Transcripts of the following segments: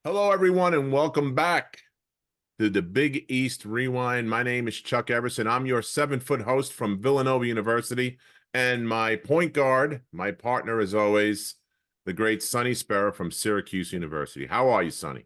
Hello, everyone, and welcome back to the Big East Rewind. My name is Chuck Everson. I'm your 7-foot host from Villanova University, and my point guard, my partner, as always, the great Sonny Sparrow from Syracuse University. How are you, Sonny?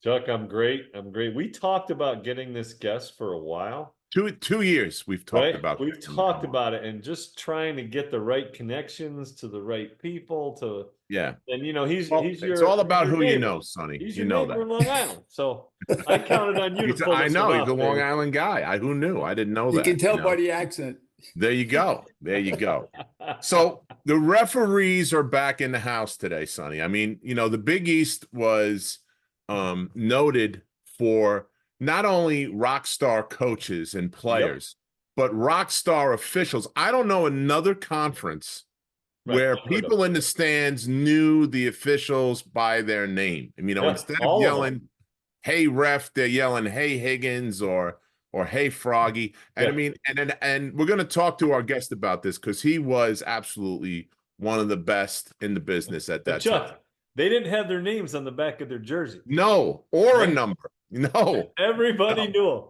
Chuck, I'm great. We talked about getting this guest for a while. Two years we've talked about. We've talked about it and just trying to get the right connections to the right people to. Yeah. And It's all about who you know, Sonny. He's you your know neighbor that. in Long Island. So I counted on you to pull I this know one he's a off, Long baby. Island guy. Who knew? I didn't know You that. can tell by the accent. There you go. There you go. So the referees are back in the house today, Sonny. I mean, the Big East was noted for not only rock star coaches and players, but rock star officials. I don't know another conference where people in the stands knew the officials by their name. And, instead of yelling, "Hey ref," they're yelling, "Hey Higgins," or "Hey Froggy." And I mean, and we're going to talk to our guest about this because he was absolutely one of the best in the business at that time. They didn't have their names on the back of their jersey. No, or a number. No. Everybody knew them.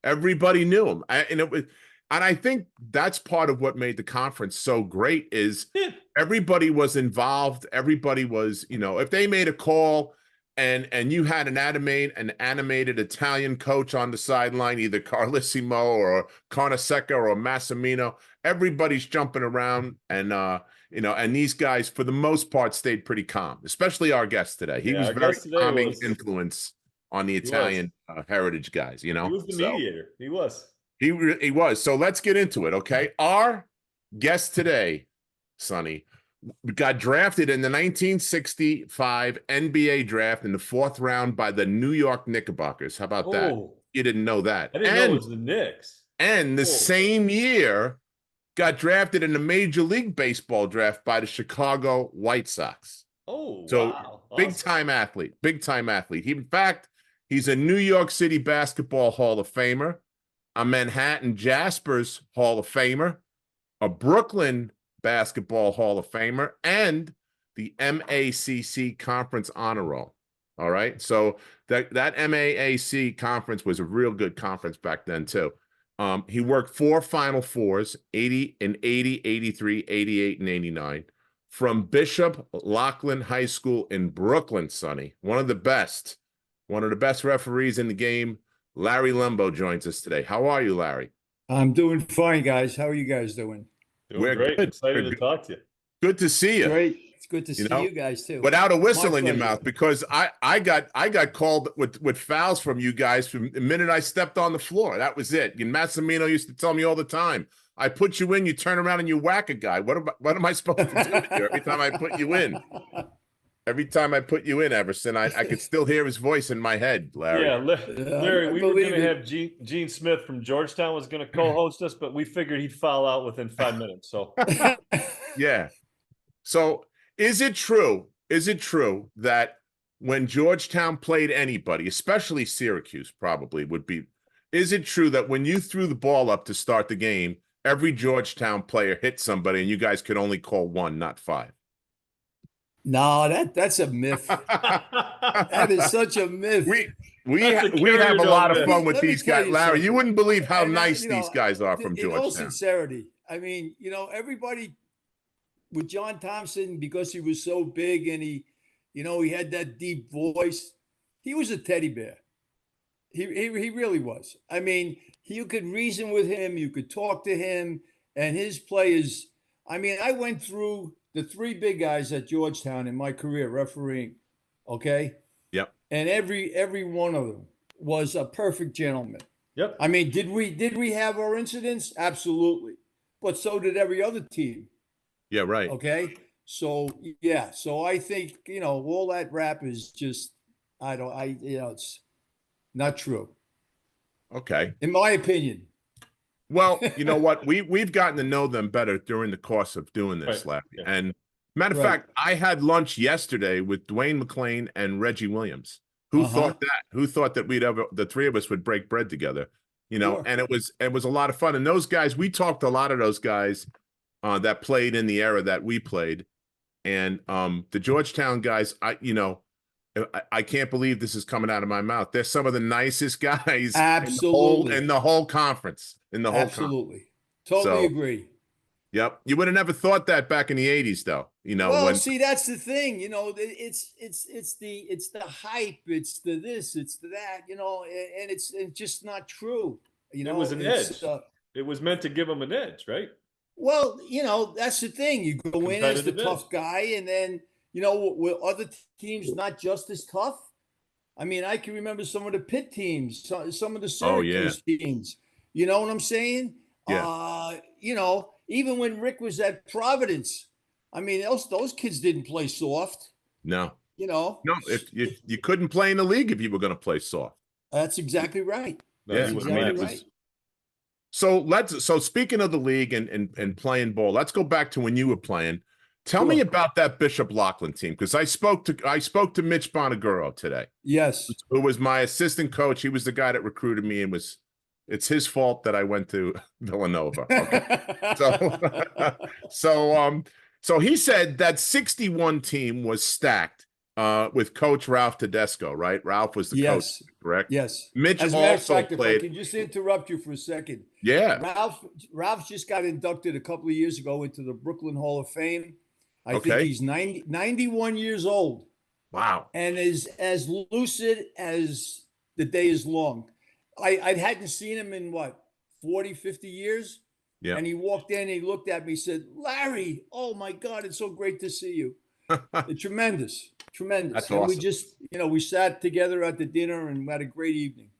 Everybody knew him. And I think that's part of what made the conference so great is everybody was involved. Everybody was, if they made a call and you had an animated Italian coach on the sideline, either Carlissimo or Carnesecca or Massimino, everybody's jumping around and these guys for the most part stayed pretty calm, especially our guest today. He was very calming influence on the Italian heritage guys, He was the mediator. He was. He was. So let's get into it, okay? Our guest today, Sonny, got drafted in the 1965 NBA draft in the 4th round by the New York Knickerbockers. How about that? You didn't know that. I didn't know it was the Knicks. And the same year, got drafted in the Major League Baseball draft by the Chicago White Sox. Oh, so wow. Big-time athlete. Big-time athlete. In fact, he's a New York City Basketball Hall of Famer, a Manhattan Jaspers Hall of Famer, a Brooklyn Basketball Hall of Famer, and the MACC Conference Honor Roll. All right. So that MAAC conference was a real good conference back then, too. He worked 4 Final Fours, 80, 83, 88, and 89 from Bishop Loughlin High School in Brooklyn, Sonny. One of the best referees in the game. Larry Lembo joins us today. How are you, Larry? I'm doing fine, guys. How are you guys doing? We're great. Good. Excited to talk to you. Good to see you. Great. It's good to see you guys too. Without a whistle in your mouth, because I got called with fouls from you guys from the minute I stepped on the floor. That was it. And Massimino used to tell me all the time, I put you in, you turn around and you whack a guy. What am I supposed to do with you every time I put you in? Every time I put you in, Everson, I could still hear his voice in my head, Larry. Yeah, Larry, we were going to have Gene Smith from Georgetown was going to co-host us, but we figured he'd foul out within 5 minutes. So, yeah. So, is it true that when Georgetown played anybody, especially Syracuse, probably would be, is it true that when you threw the ball up to start the game, every Georgetown player hit somebody, and you guys could only call 1, not 5? No, that's a myth. That is such a myth. We have a lot of fun with these guys, Larry. You wouldn't believe how nice these guys are from Georgetown. In all sincerity, I mean, everybody with John Thompson, because he was so big and he had that deep voice. He was a teddy bear. He really was. I mean, you could reason with him, you could talk to him, and his players. I mean, I went through the 3 big guys at Georgetown in my career refereeing, okay? Yep. And every one of them was a perfect gentleman. Yep. I mean, did we have our incidents? Absolutely. But so did every other team. Yeah, right. Okay? So, yeah. So I think, all that rap is just, it's not true. Okay. In my opinion. Well, you know what? We've gotten to know them better during the course of doing this, Larry. Yeah. And matter of fact, I had lunch yesterday with Dwayne McClain and Reggie Williams. Who thought that? Who thought that the 3 of us would break bread together? And it was a lot of fun. And those guys, we talked to a lot of those guys that played in the era that we played. And the Georgetown guys, I can't believe this is coming out of my mouth. They're some of the nicest guys Absolutely. in the whole conference. Absolutely. Totally So, agree. yep. You would have never thought that back in the 80s, though. Well, see, that's the thing. It's the hype. It's the this. It's the that. And it's just not true. It was an edge. It was meant to give them an edge, right? Well, that's the thing. You go in as the tough guy, and then with other teams not just as tough. I mean, I can remember some of the Pitt teams, some of the Syracuse teams. You know what I'm saying? Yeah. Even when Rick was at Providence, I mean, those kids didn't play soft. No. No, if you couldn't play in the league if you were going to play soft. That's exactly right. That's exactly right. So speaking of the league and playing ball, let's go back to when you were playing. Tell me about that Bishop Loughlin team, because I spoke to Mitch Bonaguro today. Yes, who was my assistant coach. He was the guy that recruited me, and it's his fault that I went to Villanova. Okay. So he said that 61 team was stacked with Coach Ralph Tedesco, right? Ralph was the coach, correct? Yes. Mitch As a matter of also fact, played. if I can just interrupt you for a second. Yeah. Ralph just got inducted a couple of years ago into the Brooklyn Hall of Fame. I think he's 91 years old. Wow. And is as lucid as the day is long. I hadn't seen him in 40, 50 years. Yeah. And he walked in, he looked at me, he said, "Larry, oh my God, it's so great to see you." Tremendous. That's and awesome. we just, we sat together at the dinner and had a great evening.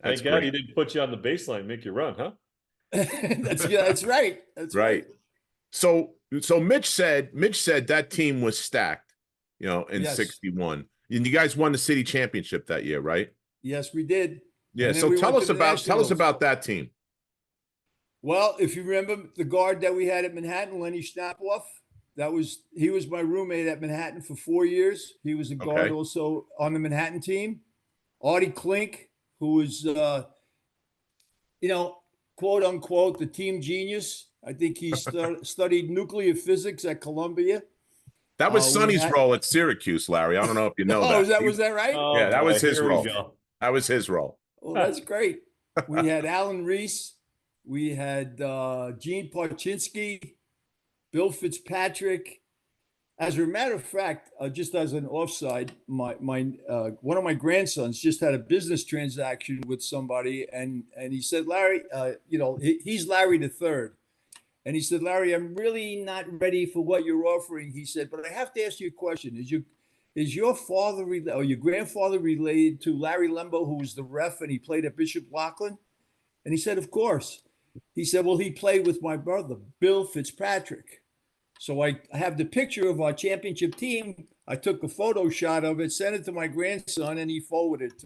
Thank God he didn't put you on the baseline, make you run, huh? That's right. That's right. So Mitch said that team was stacked, in 61. And you guys won the city championship that year, right? Yes, we did. Yeah. So tell us about that team. Well, if you remember the guard that we had at Manhattan, Lenny Schnapphoff, he was my roommate at Manhattan for 4 years. He was a guard also on the Manhattan team. Artie Klink, who was, quote unquote, the team genius. I think he studied nuclear physics at Columbia. That was Sonny's role at Syracuse, Larry. I don't know if you know that. Was that right? Oh, yeah, that was his role. That was his role. Well, that's great. We had Alan Reese. We had Gene Parchinsky, Bill Fitzpatrick. As a matter of fact, just as an offside, my one of my grandsons just had a business transaction with somebody, and he said, "Larry, he's Larry the Third," and he said, "Larry, I'm really not ready for what you're offering." He said, "But I have to ask you a question. Is your father or your grandfather related to Larry Lembo, who was the ref and he played at Bishop Loughlin?" And he said, "Of course." He said, "Well, he played with my brother, Bill Fitzpatrick." So I have the picture of our championship team. I took a photo shot of it, sent it to my grandson, and he forwarded it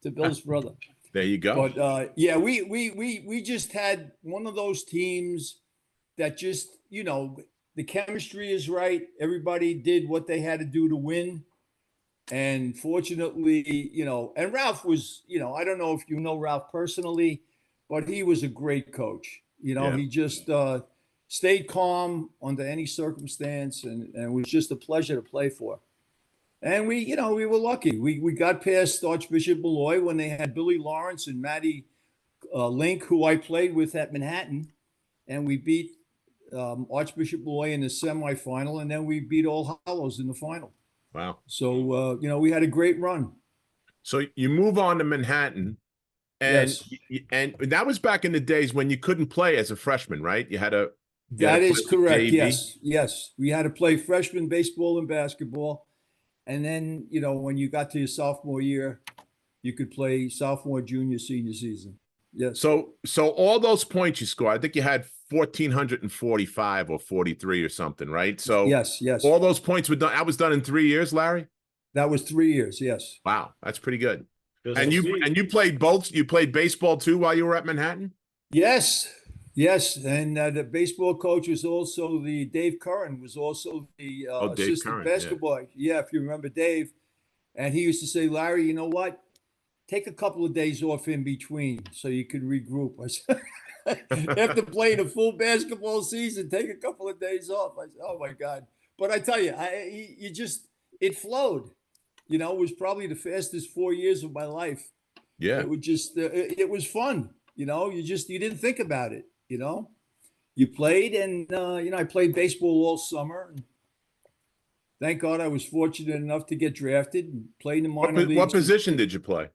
to Bill's brother. There you go. But we just had one of those teams that just, the chemistry is right. Everybody did what they had to do to win. And fortunately, and Ralph was, I don't know if you know Ralph personally, but he was a great coach. He just stayed calm under any circumstance, and it was just a pleasure to play for. And we were lucky. We got past Archbishop Malloy when they had Billy Lawrence and Matty Link, who I played with at Manhattan, and we beat Archbishop Malloy in the semifinal, and then we beat All Hallows in the final. Wow. So, we had a great run. So you move on to Manhattan, and that was back in the days when you couldn't play as a freshman, right? You had to. That is correct. Yes. We had to play freshman baseball and basketball. And then, when you got to your sophomore year, you could play sophomore, junior, senior season. Yes. So all those points you scored, I think you had 1,445 or 43 or something, right? So yes. All those points were done. That was done in 3 years, Larry? That was 3 years. Yes. Wow. That's pretty good. And you played both. You played baseball too while you were at Manhattan? Yes. And the baseball coach was also Dave Curran was also the assistant basketball. Yeah, if you remember Dave. And he used to say, "Larry, you know what? Take a couple of days off in between so you can regroup." I said, after playing a full basketball season, take a couple of days off. I said, "Oh my God." But I tell you, it flowed. You know, it was probably the fastest 4 years of my life. Yeah. It would just, it was fun. You know, you didn't think about it, you know. You played, and you know, I played baseball all summer. And thank God I was fortunate enough to get drafted and play in the minor leagues. What position did you play?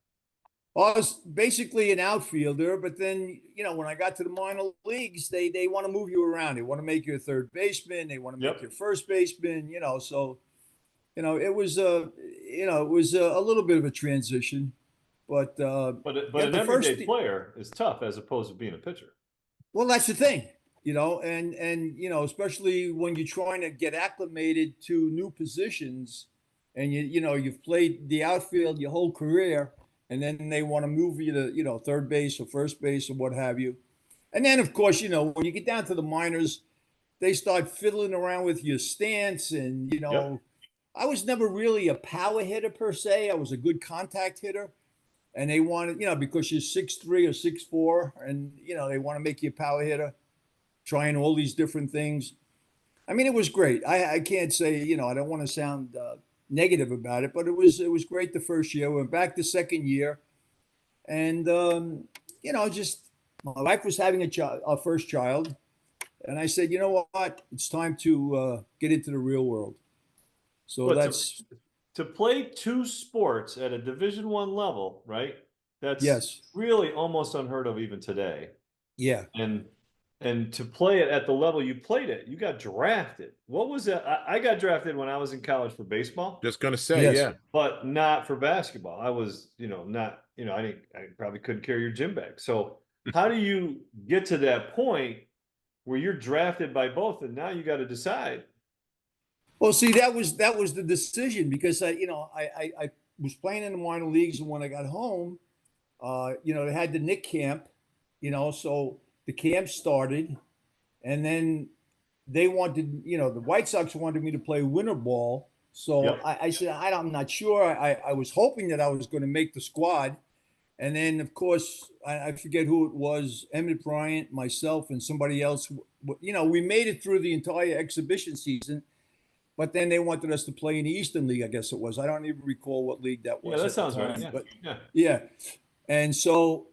I was basically an outfielder, but then, you know, when I got to the minor leagues, they want to move you around. They want to make you a third baseman. They want to make you a first baseman, you know. So, you know, it was a little bit of a transition, but an everyday player is tough as opposed to being a pitcher. Well, that's the thing, you know, and you know, especially when you're trying to get acclimated to new positions, and you know, you've played the outfield your whole career. And then they want to move you to, you know, third base or first base or what have you. And then, of course, you know, when you get down to the minors, they start fiddling around with your stance. And, you know, I was never really a power hitter per se. I was a good contact hitter. And they wanted, you know, because you're 6'3" or 6'4", and, you know, they want to make you a power hitter, trying all these different things. I mean, it was great. I can't say, you know, I don't want to sound negative about it, but it was great the first year. We went back the second year, and you know, just my wife was having our first child, and I said, you know what, it's time to get into the real world. So that's to play two sports at a Division I level, right? That's really almost unheard of even today. Yeah. And to play it at the level you played it, you got drafted. What was it? I got drafted when I was in college for baseball. Just gonna say, yeah, but not for basketball. I was, you know, not, you know, I probably couldn't carry your gym bag. So how do you get to that point where you're drafted by both, and now you got to decide? Well, see, that was the decision, because I was playing in the minor leagues, and when I got home, you know, they had the Nick camp, you know, so the camp started, and then they wanted, you know, the White Sox wanted me to play winter ball. So I said, I'm not sure. I was hoping that I was going to make the squad. And then, of course, I forget who it was, Emmett Bryant, myself, and somebody else. You know, we made it through the entire exhibition season, but then they wanted us to play in the Eastern League, I guess it was. I don't even recall what league that was. Yeah, that sounds right. Yeah. But, yeah. And so,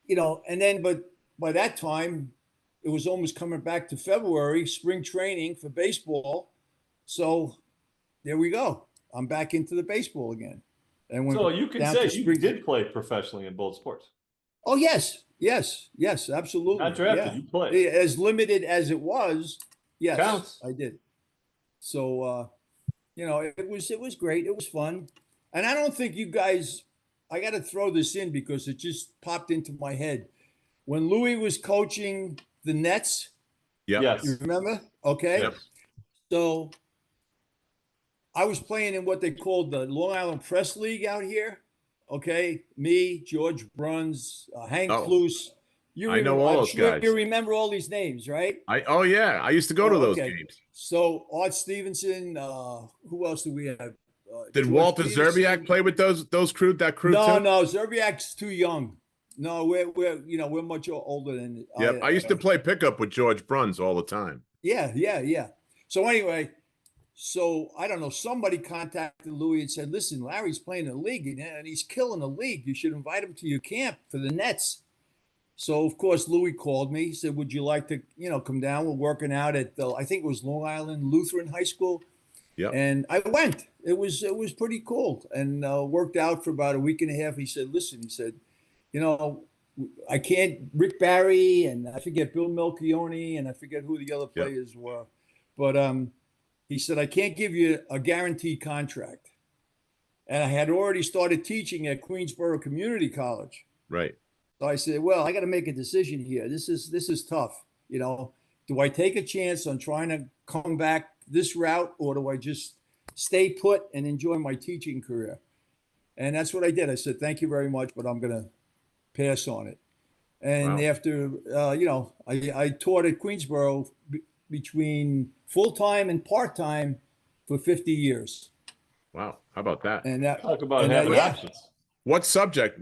you know, and then, but by that time, it was almost coming back to February, spring training for baseball. So there we go. I'm back into the baseball again. And so you can say you did play professionally in both sports. Oh, yes, absolutely. Not drafted, you played. As limited as it was, yes, counts. I did. So, you know, it was great. It was fun. And I don't think you guys, I got to throw this in because it just popped into my head. When Louis was coaching the Nets, yes, you remember? Okay. Yep. So I was playing in what they called the Long Island Press League out here. Okay. Me, George Bruns, Hank Cluse. I know all those guys. You remember all these names, right? Yeah. I used to go to those games. So Art Stevenson, who else do we have? Did Walter Zerbiak play with that crew No, too? No, Zerbiak's too young. No, we're much older than. Yeah, I used to play pickup with George Bruns all the time. Yeah. So anyway, I don't know. Somebody contacted Louis and said, "Listen, Larry's playing in the league and he's killing the league. You should invite him to your camp for the Nets." So of course Louis called me. He said, "Would you like to, you know, come down? We're working out at I think it was Long Island Lutheran High School." Yeah. And I went. It was pretty cool, and worked out for about a week and a half. He said, "Listen," he said, "you know, I can't, Rick Barry, and I forget Bill Melchione, and I forget who the other players were. But he said, I can't give you a guaranteed contract." And I had already started teaching at Queensborough Community College. Right. So I said, well, I got to make a decision here. This is tough. You know, do I take a chance on trying to come back this route, or do I just stay put and enjoy my teaching career? And that's what I did. I said, thank you very much, but I'm going to pass on it. And after, you know, I taught at Queensborough between full-time and part-time for 50 years. Wow. How about that? And that, talk about having options. What subject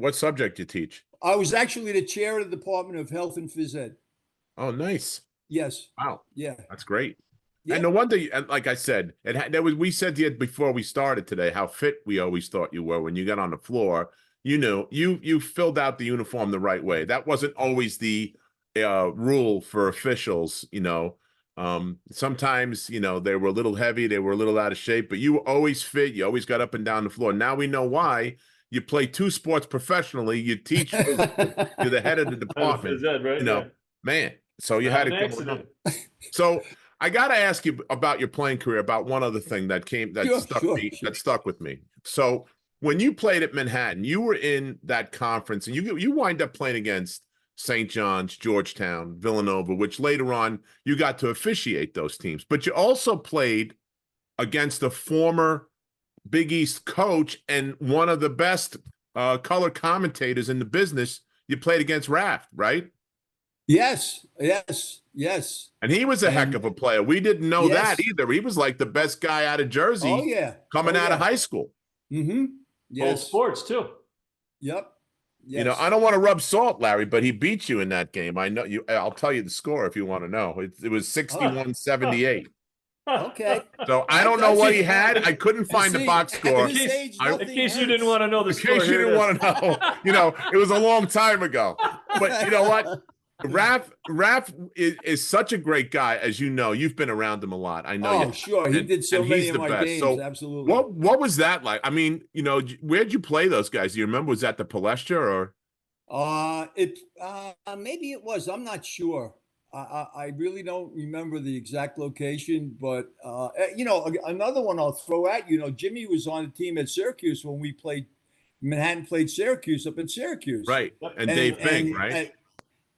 you teach? I was actually the chair of the Department of Health and Phys Ed. Oh, nice. Yes. Wow. Yeah. That's great. Yeah. And no wonder, and like I said, we said to you before we started today how fit we always thought you were when you got on the floor. You knew you filled out the uniform the right way. That wasn't always the rule for officials. Sometimes they were a little heavy, they were a little out of shape, but you were always fit. You always got up and down the floor. Now we know why. You play 2 sports professionally. You teach physics. You're the head of the department. Is that right? Man. So you had to go around. So I got to ask you about your playing career, about one other thing that stuck with me. So when you played at Manhattan, you were in that conference, and you wind up playing against St. John's, Georgetown, Villanova, which later on you got to officiate those teams. But you also played against a former Big East coach and one of the best color commentators in the business. You played against Raft, right? Yes. And he was a heck of a player. We didn't know that either. He was like the best guy out of Jersey coming out of high school. Mm-hmm. Yes. Both sports, too. Yep. Yes. I don't want to rub salt, Larry, but he beat you in that game. I know you. I'll tell you the score if you want to know. It was 61-78. Okay. So I don't know what he had. I couldn't find the box score. In case you didn't want to know the score. In case you didn't want to know. It was a long time ago. But you know what? Raph is such a great guy, as you know. You've been around him a lot. I know. Oh, sure. He did so many of my games. So absolutely. What was that like? I mean, where'd you play those guys? Do you remember? Was that the Palestra or? Maybe it was. I'm not sure. I really don't remember the exact location, but another one I'll throw at you. Jimmy was on the team at Syracuse when we played. Manhattan played Syracuse up in Syracuse, right? And Dave Bing, right?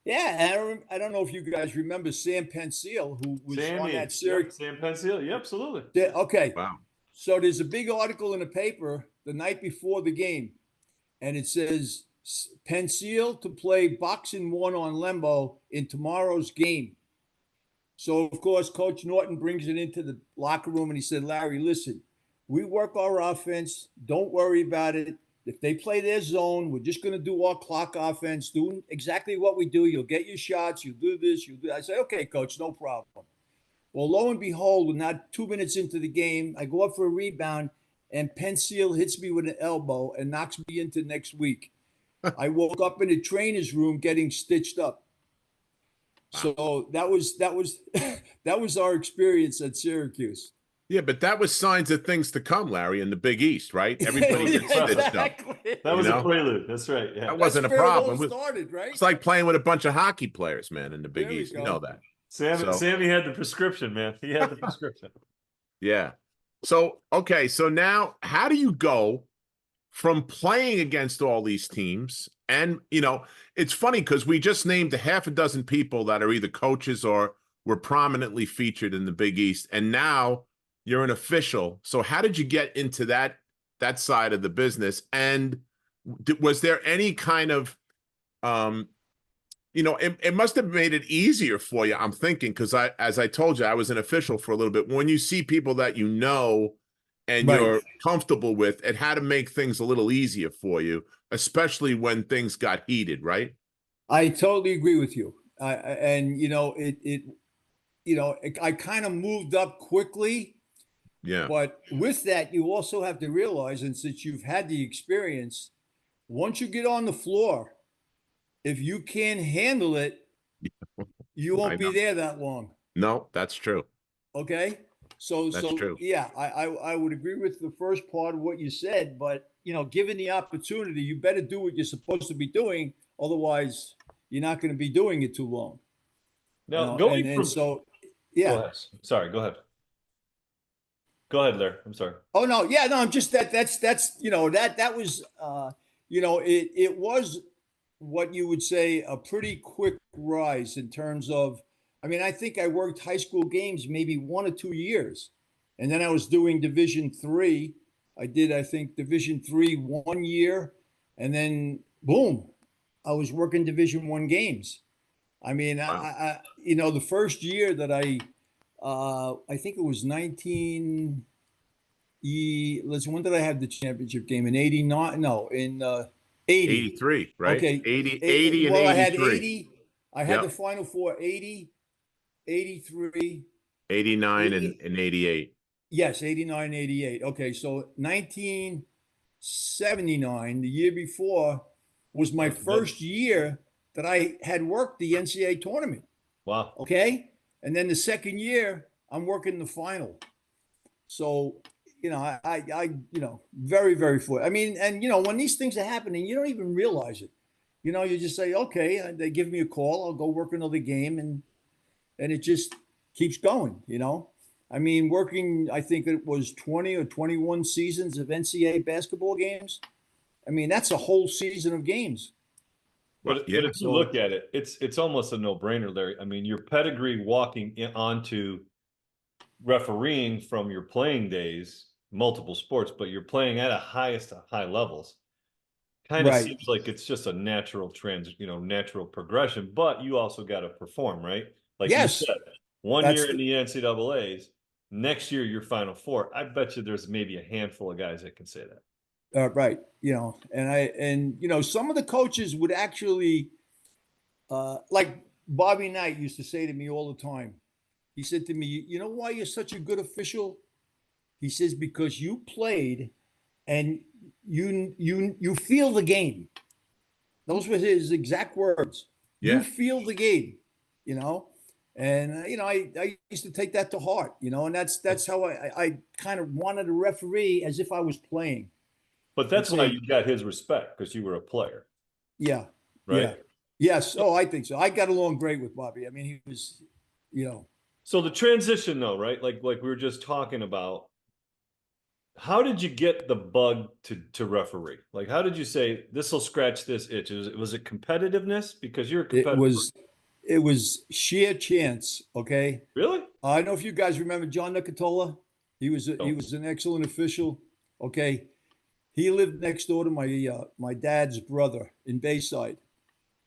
Yeah, I don't know if you guys remember Sam Pensiel, who was on that Syracuse. Sam Pensiel, yeah, absolutely. Okay. Wow. So there's a big article in the paper the night before the game, and it says Pensiel to play boxing 1 on Lembo in tomorrow's game. So, of course, Coach Norton brings it into the locker room, and he said, Larry, listen, we work our offense. Don't worry about it. If they play their zone, we're just going to do our clock offense, doing exactly what we do. You'll get your shots. You'll do this. You'll do that. I say, okay, coach, no problem. Well, lo and behold, we're not 2 minutes into the game. I go up for a rebound, and Pensiel hits me with an elbow and knocks me into next week. I woke up in the trainer's room getting stitched up. Wow. So that was our experience at Syracuse. Yeah, but that was signs of things to come, Larry, in the Big East, right? Everybody gets stitched up. That was a prelude. That's right. Yeah. That wasn't a problem. Started, right? It's like playing with a bunch of hockey players, man, in the Big East. You know that. Sammy had the prescription, man. He had the prescription. Yeah. So, okay. So now how do you go from playing against all these teams? And, it's funny because we just named a half a dozen people that are either coaches or were prominently featured in the Big East. And now you're an official. So how did you get into that side of the business? And was there any kind of, it must have made it easier for you, I'm thinking, because as I told you, I was an official for a little bit. When you see people that and you're comfortable with, it had to make things a little easier for you, especially when things got heated, right? I totally agree with you. I kind of moved up quickly. Yeah. But with that, you also have to realize, and since you've had the experience, once you get on the floor, if you can't handle it, you won't be there that long. No, that's true. Okay. That's true. Yeah, I would agree with the first part of what you said, but given the opportunity, you better do what you're supposed to be doing. Otherwise, you're not going to be doing it too long. Now, Go ahead. Sorry, go ahead. Go ahead, Larry. I'm sorry. Oh no, yeah, no, I'm just that was it was what you would say a pretty quick rise in terms of, I think I worked high school games maybe 1 or 2 years, and then I was doing Division III. I did, I think, Division III 1 year, and then boom, I was working Division I games. Wow. The first year that I think it was when did I have the championship game? In 89? No, in 80. 83, right? Okay. 80 and well, 83. I had 80. I had the Final Four, 80, 83, 89 and 88. Yes, 89, 88. Okay, so 1979, the year before, was my first year that I had worked the NCAA tournament. Wow. Okay. And then the second year, I'm working the final. So, very, very full. I mean, and, when these things are happening, you don't even realize it. You just say, okay, they give me a call, I'll go work another game. And it just keeps going, I mean, working, I think it was 20 or 21 seasons of NCAA basketball games. I mean, that's a whole season of games. But if you look at it, it's almost a no-brainer, Larry. I mean, your pedigree walking onto refereeing from your playing days, multiple sports, but you're playing at high levels. Kind of seems like it's just a natural natural progression, but you also got to perform, right? Like you said, one year in the NCAAs, next year you're Final Four. I bet you there's maybe a handful of guys that can say that. Right. Some of the coaches would actually, like Bobby Knight used to say to me all the time. He said to me, "You know why you're such a good official?" He says, "Because you played and you feel the game." Those were his exact words. Yeah. You feel the game, and I used to take that to heart, and that's how I kind of wanted to referee as if I was playing. But that's why you got his respect, because you were a player. Yeah. Right. Yeah. Yes. Oh, I think so. I got along great with Bobby. I mean, he was, So the transition, though, right? Like we were just talking about. How did you get the bug to referee? Like, how did you say this will scratch this itch? Was it competitiveness? Because you're a competitor. It was sheer chance. Okay. Really? I don't know if you guys remember John Nicotola. He was an excellent official. Okay. He lived next door to my dad's brother in Bayside,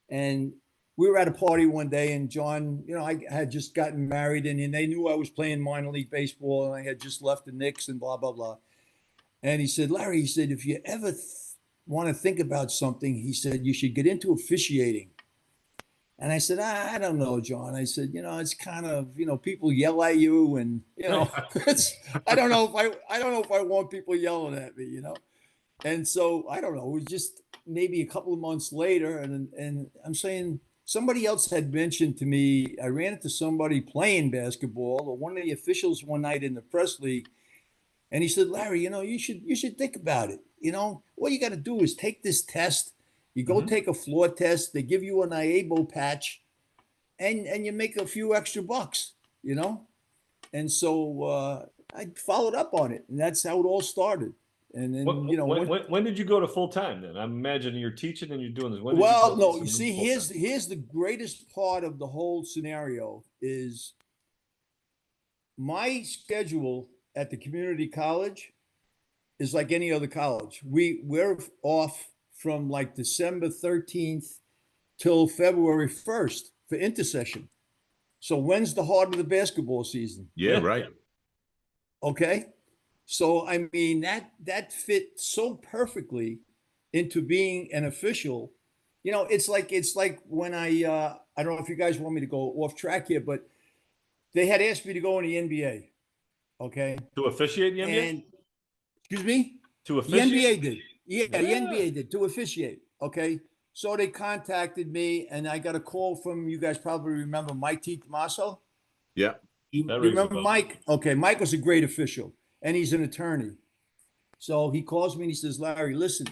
and we were at a party one day, and John, I had just gotten married, and they knew I was playing minor league baseball, and I had just left the Knicks and blah blah blah. And he said, "Larry," he said, "if you ever want to think about something," he said, "you should get into officiating." And I said, "I don't know, John." I said, "It's kind of, people yell at you, and I don't know if I want people yelling at me, And so I don't know. It was just maybe a couple of months later, and I'm saying somebody else had mentioned to me. I ran into somebody playing basketball, or one of the officials one night in the press league, and he said, "Larry, you should think about it. All you got to do is take this test. You go take a floor test. They give you an IABO patch, and you make a few extra bucks. And so I followed up on it, and that's how it all started. And then, when did you go to full time? Then I'm imagining you're teaching and you're doing this. You see, here's the greatest part of the whole scenario is my schedule at the community college is like any other college. We're off from like December 13th till February 1st for intersession. So when's the heart of the basketball season? Yeah, right. Okay. So I mean that fit so perfectly into being an official. It's like when I don't know if you guys want me to go off track here, but they had asked me to go in the NBA. Okay. To officiate the NBA? And, excuse me? To officiate? The NBA did. Yeah, the NBA did to officiate. Okay. So they contacted me, and I got a call from, you guys probably remember Mike T. Tomaso? Yeah. You remember Mike? Okay. Mike was a great official, and he's an attorney. So he calls me and he says, "Larry, listen,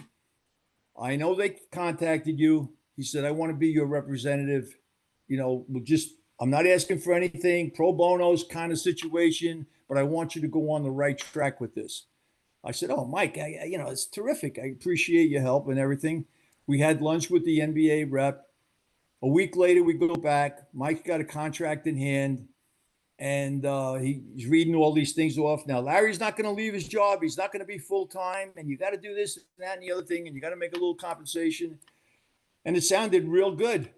I know they contacted you." He said, "I want to be your representative. I'm not asking for anything, pro bono's kind of situation, but I want you to go on the right track with this." I said, "Oh, Mike, it's terrific. I appreciate your help and everything." We had lunch with the NBA rep. A week later, we go back. Mike got a contract in hand, and he's reading all these things off. Now, Larry's not going to leave his job. He's not going to be full-time, and you got to do this and that and the other thing, and you got to make a little compensation. And it sounded real good.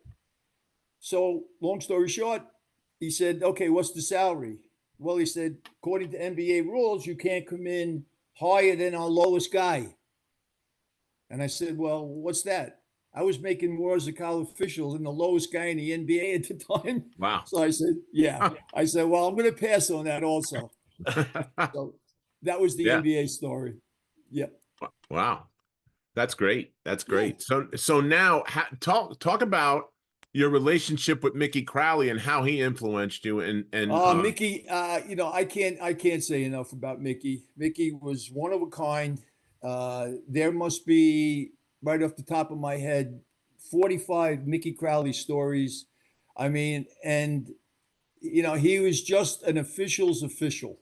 So long story short, he said, "Okay, what's the salary?" Well, he said, "According to NBA rules, you can't come in higher than our lowest guy." And I said, "Well, what's that?" I was making more as a college official than the lowest guy in the NBA at the time. Wow. So I said, yeah. I said, well, I'm going to pass on that also. So that was the Yeah. NBA story. Yep. Wow. That's great. That's Yeah. great. So now talk about your relationship with Mickey Crowley and how he influenced you and Mickey, I can't say enough about Mickey. Mickey was one of a kind. There must be, right off the top of my head, 45 Mickey Crowley stories. I mean, and he was just an official's official.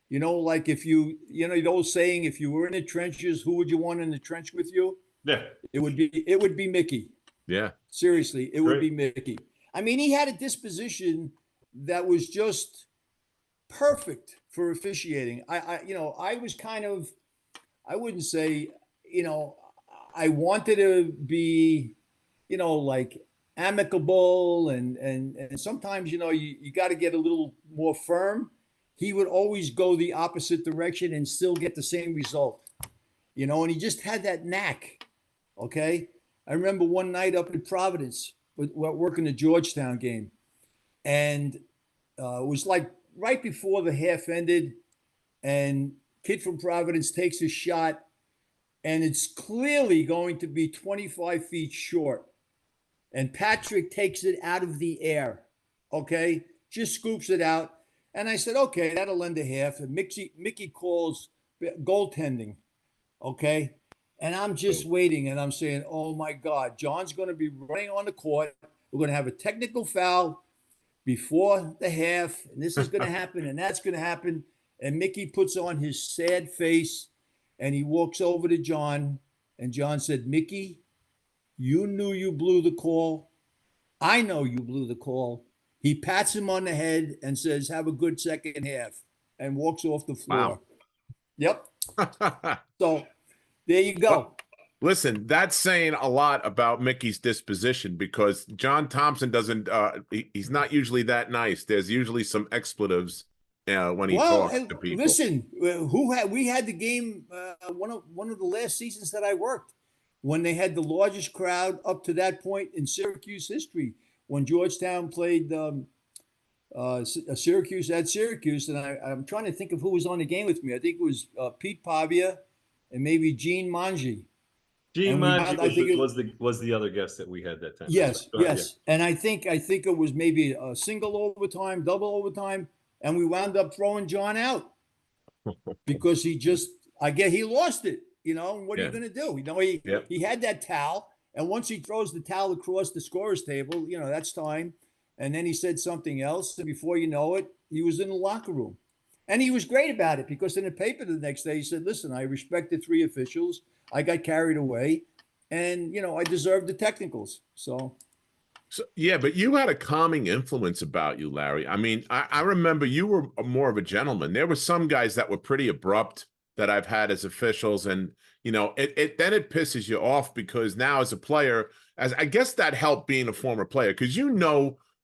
Like if the old saying, if you were in the trenches, who would you want in the trench with you? Yeah. It would be Mickey. yeah. Seriously, it would Great. be Mickey. I mean, he had a disposition that was just perfect for officiating. I was kind of, I wouldn't say, I wanted to be, like amicable and sometimes, you got to get a little more firm. He would always go the opposite direction and still get the same result, and he just had that knack. Okay. I remember one night up in Providence, working the Georgetown game, and it was like right before the half ended, and kid from Providence takes a shot, and it's clearly going to be 25 feet short, and Patrick takes it out of the air. Okay, just scoops it out, and I said, okay, that'll lend a half. And Mickey calls goaltending. Okay. And I'm just waiting and I'm saying, oh my God, John's going to be running on the court. We're going to have a technical foul before the half. And this is going to happen and that's going to happen. And Mickey puts on his sad face and he walks over to John. And John said, Mickey, you knew you blew the call. I know you blew the call. He pats him on the head and says, have a good second half, and walks off the floor. Wow. Yep. So there you go. Well, listen, that's saying a lot about Mickey's disposition because John Thompson doesn't, he's not usually that nice. There's usually some expletives when he talks to people. Listen, we had the game, one of the last seasons that I worked, when they had the largest crowd up to that point in Syracuse history, when Georgetown played Syracuse at Syracuse. And I'm trying to think of who was on the game with me. I think it was Pete Pavia and maybe Gene Manji. Gene Manji was the other guest that we had that time. Yes, right. yes. Yeah. And I think it was maybe a single overtime, double overtime, and we wound up throwing John out because he lost it. What are you going to do? He had that towel, and once he throws the towel across the scorer's table, that's time. And then he said something else, and before you know it, he was in the locker room. And he was great about it because in the paper the next day he said, listen, I respected 3 officials. I got carried away and, I deserved the technicals. So, yeah, but you had a calming influence about you, Larry. I mean, I remember you were more of a gentleman. There were some guys that were pretty abrupt that I've had as officials. And, then it pisses you off because now as a player, as I guess that helped being a former player, because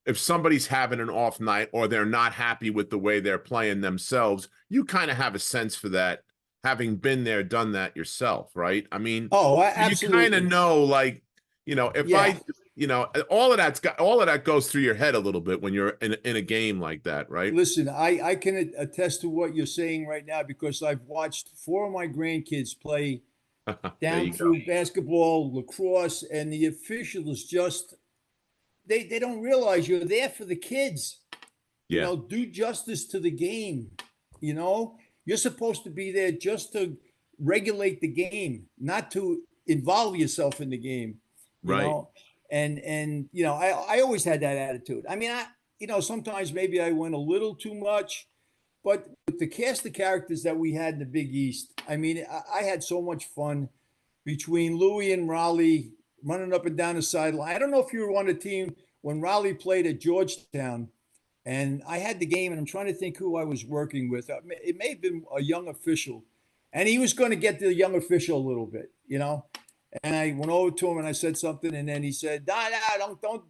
if somebody's having an off night or they're not happy with the way they're playing themselves, you kind of have a sense for that, having been there, done that yourself, right? I mean, absolutely. You kind of know, like, all of that goes through your head a little bit when you're in a game like that, right? Listen, I can attest to what you're saying right now because I've watched 4 of my grandkids play down through basketball, lacrosse, and the officials just they don't realize you're there for the kids. Yeah. Do justice to the game. You're supposed to be there just to regulate the game, not to involve yourself in the game. Right. And I always had that attitude. I mean, sometimes maybe I went a little too much, but with the cast of characters that we had in the Big East, I mean, I had so much fun between Louie and Raleigh running up and down the sideline. I don't know if you were on the team when Raleigh played at Georgetown, and I had the game, and I'm trying to think who I was working with. It may have been a young official, and he was going to get the young official a little bit, And I went over to him and I said something, and then he said, "No, don't,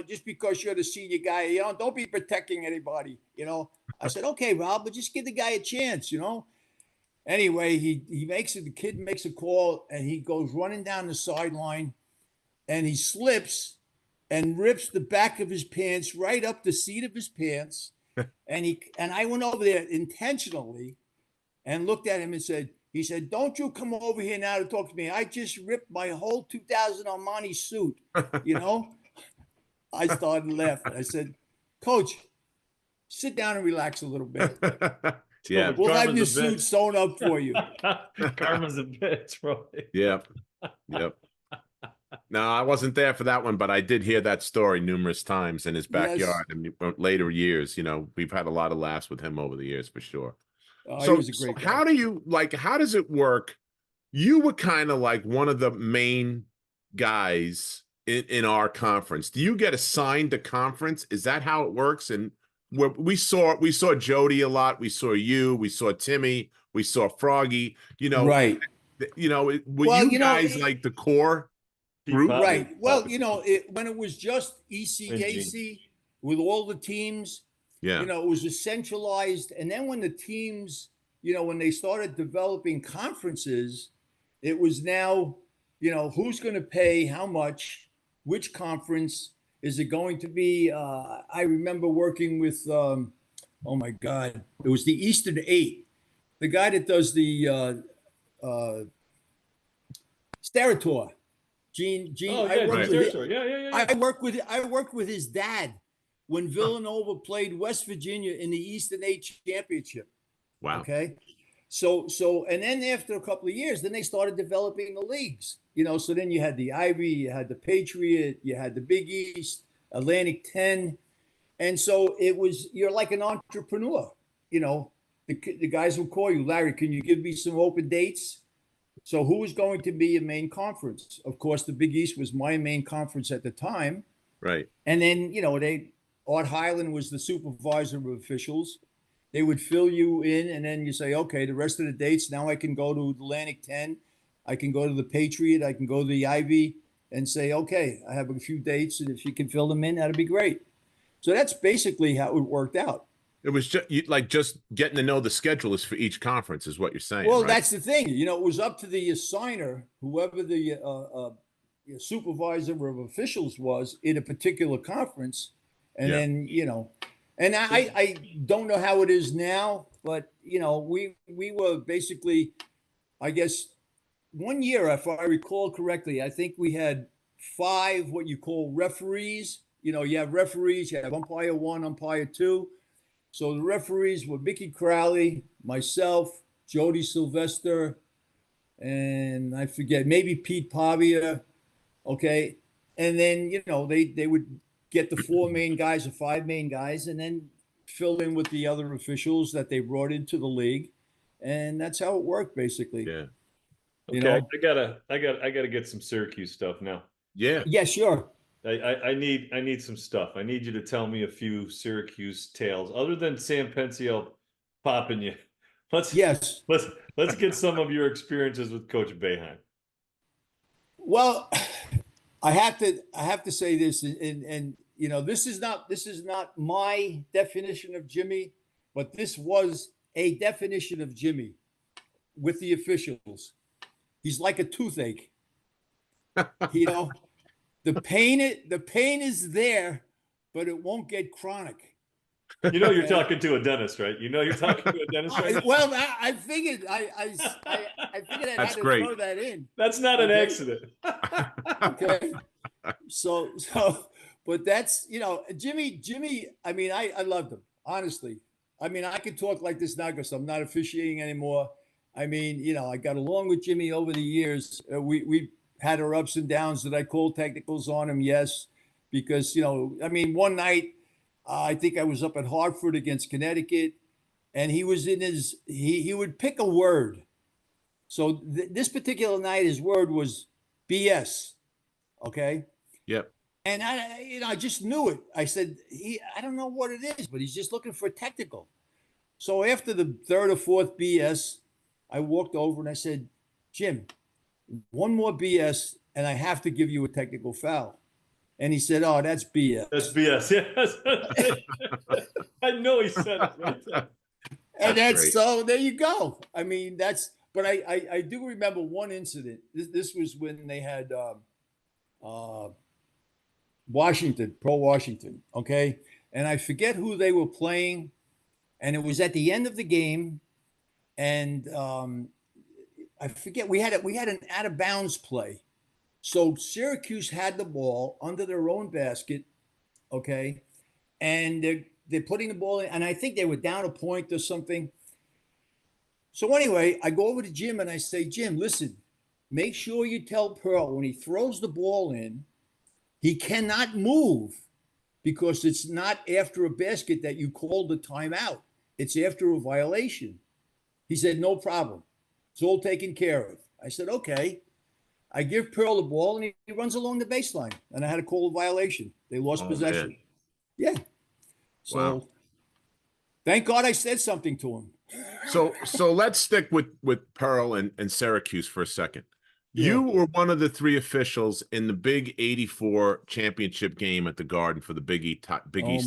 just because you're the senior guy, don't be protecting anybody, I said, "Okay, Rob, but just give the guy a chance, Anyway, the kid makes a call, and he goes running down the sideline, and he slips and rips the back of his pants right up the seat of his pants. And I went over there intentionally and looked at him and said, he said, "Don't you come over here now to talk to me. I just ripped my whole 2000 Armani suit." You know, I started laughing. I said, "Coach, sit down and relax a little bit. Yeah. We'll have Karma's your a suit bitch. sewn up for you." Karma's a bitch, Roy. Yep. Yep. No, I wasn't there for that one, but I did hear that story numerous times in his backyard. And later years, we've had a lot of laughs with him over the years for sure. He was a great guy. How does it work? You were kind of like one of the main guys in our conference. Do you get assigned to conference? Is that how it works? And we saw Jody a lot. We saw you. We saw Timmy. We saw Froggy. Right. Were you guys like the core group? Right. Well, when it was just ECAC with all the teams, it was a centralized. And then when the teams, when they started developing conferences, it was now, who's going to pay how much, which conference is it going to be? I remember working with, oh my God, it was the Eastern Eight, the guy that does the Sterator. Gene. Oh, I worked with I worked with his dad when Villanova played West Virginia in the Eastern Eight championship. Wow. Okay. So, and then after a couple of years, then they started developing the leagues. So then you had the Ivy, you had the Patriot, you had the Big East, Atlantic 10, and so you're like an entrepreneur. The guys will call you, "Larry, can you give me some open dates?" So who was going to be a main conference? Of course, the Big East was my main conference at the time. Right. And then, Art Highland was the supervisor of officials. They would fill you in, and then you say, "Okay, the rest of the dates, now I can go to Atlantic 10. I can go to the Patriot. I can go to the Ivy," and say, "Okay, I have a few dates, and if you can fill them in, that'd be great." So that's basically how it worked out. It was just getting to know the schedulers for each conference is what you're saying. Well, right? that's the thing. It was up to the assigner, whoever the supervisor of officials was in a particular conference. And then, and I don't know how it is now, but, we were basically, I guess, one year, if I recall correctly, I think we had 5 what you call referees. You have referees, you have umpire 1, umpire 2. So the referees were Mickey Crowley, myself, Jody Sylvester, and I forget, maybe Pete Pavia. Okay. And then, they would get the 4 main guys or 5 main guys and then fill in with the other officials that they brought into the league. And that's how it worked, basically. Yeah. Okay. I gotta get some Syracuse stuff now. Yeah. Yeah, sure. I need some stuff. I need you to tell me a few Syracuse tales other than Sam Pensio popping you. Let's get some of your experiences with Coach Boeheim. Well, I have to say this, and this is not my definition of Jimmy, but this was a definition of Jimmy with the officials. He's like a toothache. The pain is there, but it won't get chronic. You're talking to a dentist, right? You're talking to a dentist, right? Well, I figured I figured I had to throw that in. That's not an accident. Okay. So, but that's Jimmy. I mean, I loved him, honestly. I mean, I could talk like this now because I'm not officiating anymore. I mean, I got along with Jimmy over the years. We had our ups and downs. Did I call technicals on him? Yes, because one night I think I was up at Hartford against Connecticut, and he was in his he would pick a word. So this particular night, his word was BS. Okay. Yep. And I just knew it. I said, I don't know what it is, but he's just looking for a technical. So after the 3rd or 4th BS, I walked over and I said, "Jim, one more BS and I have to give you a technical foul." And he said, "Oh, that's BS." That's BS. Yes. I know he said it right there. And that's so there you go. I mean, but I do remember one incident. This was when they had Washington, Pro Washington. Okay. And I forget who they were playing. And it was at the end of the game. And I forget, we had an out of bounds play. So Syracuse had the ball under their own basket. Okay. And they're putting the ball in. And I think they were down a point or something. So anyway, I go over to Jim and I say, Jim, listen, make sure you tell Pearl when he throws the ball in, he cannot move because it's not after a basket that you call the timeout. It's after a violation. He said, no problem. It's all taken care of. I said, okay. I give Pearl the ball and he runs along the baseline. And I had to call a violation. They lost possession. Man. Yeah. So Wow. Thank God I said something to him. So let's stick with Pearl and Syracuse for a second. You were one of the 3 officials in the big 84 championship game at the Garden for the Big East.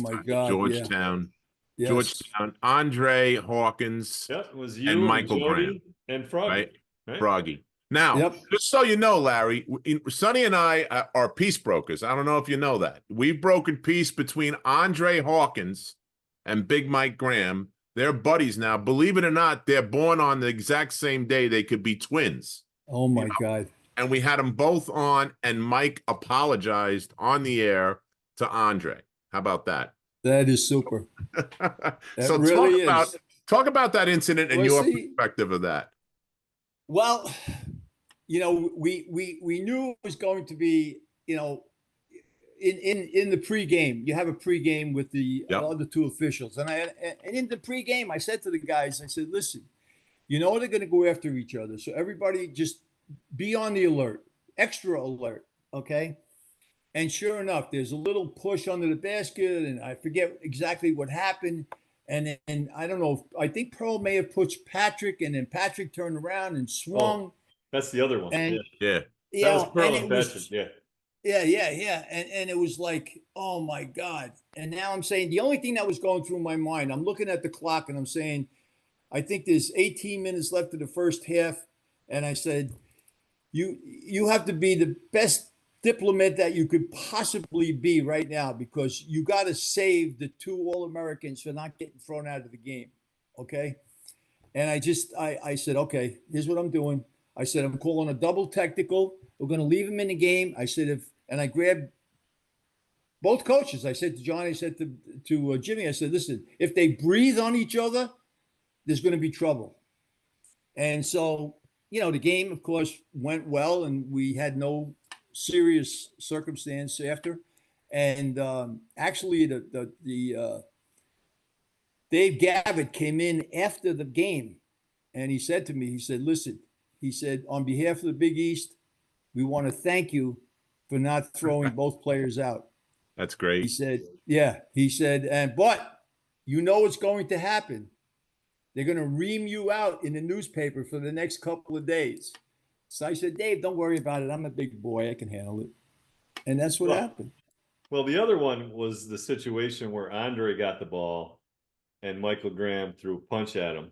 My God, Georgetown. Yes. Georgetown. Andre Hawkins. Yep, it was you and Michael Jody Graham. and Froggy. Right? Froggy. Now, Yep. just so you know, Larry, Sonny and I are peace brokers. I don't know if you know that. We've broken peace between Andre Hawkins and Big Mike Graham. They're buddies now. Believe it or not, they're born on the exact same day. They could be twins. Oh, my God. And we had them both on, and Mike apologized on the air to Andre. How about that? That is super. So really talk about that incident and your perspective of that. Well, you know, we knew it was going to be, you know, in the pregame. You have a pregame with the other 2 officials, and in the pregame, I said to the guys, I said, listen, you know they're going to go after each other, so everybody just be on the alert, extra alert, okay? And sure enough, there's a little push under the basket, and I forget exactly what happened. And I don't know, I think Pearl may have pushed Patrick, and then Patrick turned around and swung. Oh, that's the other one. And, yeah. That was Pearl and Patrick, Yeah. And it was like, oh my God. And now I'm saying the only thing that was going through my mind, I'm looking at the clock and I'm saying, I think there's 18 minutes left of the first half. And I said, you have to be the best diplomat that you could possibly be right now, because you got to save the 2 All-Americans for not getting thrown out of the game. Okay. And I said, okay, here's what I'm doing. I said, I'm calling a double technical. We're going to leave him in the game. I said, and I grabbed both coaches. I said to John, I said to Jimmy, I said, listen, if they breathe on each other, there's going to be trouble. And so, you know, the game, of course, went well, and we had no serious circumstance after. And actually, the Dave Gavitt came in after the game, and he said to me, he said, listen, he said, on behalf of the Big East, we want to thank you for not throwing both players out. That's great. He said, yeah, he said, but you know what's going to happen. They're going to ream you out in the newspaper for the next couple of days. So I said, Dave, don't worry about it. I'm a big boy. I can handle it. And that's what happened. Well, the other one was the situation where Andre got the ball and Michael Graham threw a punch at him.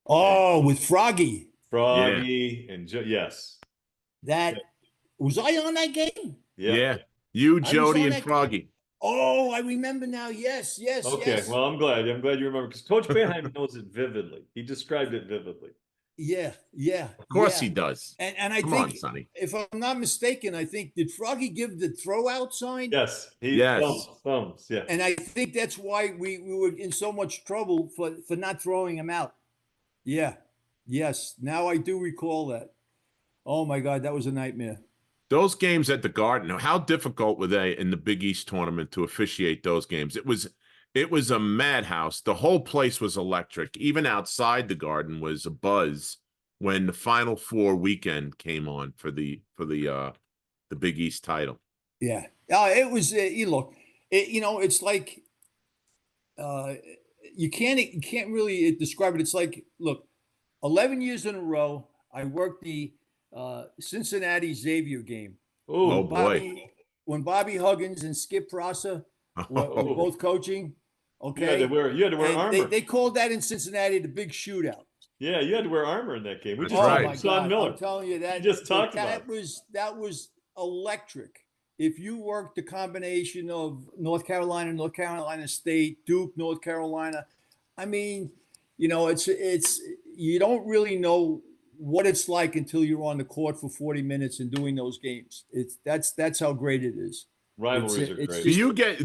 Oh, with Froggy. And yes. That was I on that game? Yeah. You, Jody, and Froggy. Oh, I remember now. Yes. Okay. Yes. Well, I'm glad you remember, because Coach Boeheim knows it vividly. He described it vividly. Yeah. Of course he does. And I Come think, on, Sonny. if I'm not mistaken, I think, did Froggy give the throw out sign? Yes. Thumbs. Yeah. And I think that's why we were in so much trouble for not throwing him out. Yeah. Yes. Now I do recall that. Oh my God, that was a nightmare. Those games at the Garden, how difficult were they in the Big East tournament to officiate those games? It was a madhouse. The whole place was electric. Even outside the Garden was a buzz when the Final Four weekend came on for the Big East title. Yeah. It was, look, it's like, you can't really describe it. It's like, look, 11 years in a row, I worked the Cincinnati Xavier game. Oh boy. When Bobby Huggins and Skip Prosser were both coaching. Okay. You had to wear armor. They called that in Cincinnati the big shootout. Yeah, you had to wear armor in that game. We That's just right. My Sean God, Miller. I'm telling you that. You just talked about that was electric. If you work the combination of North Carolina State, Duke, North Carolina, I mean, it's you don't really know what it's like until you're on the court for 40 minutes and doing those games. That's how great it is. Rivalries are great.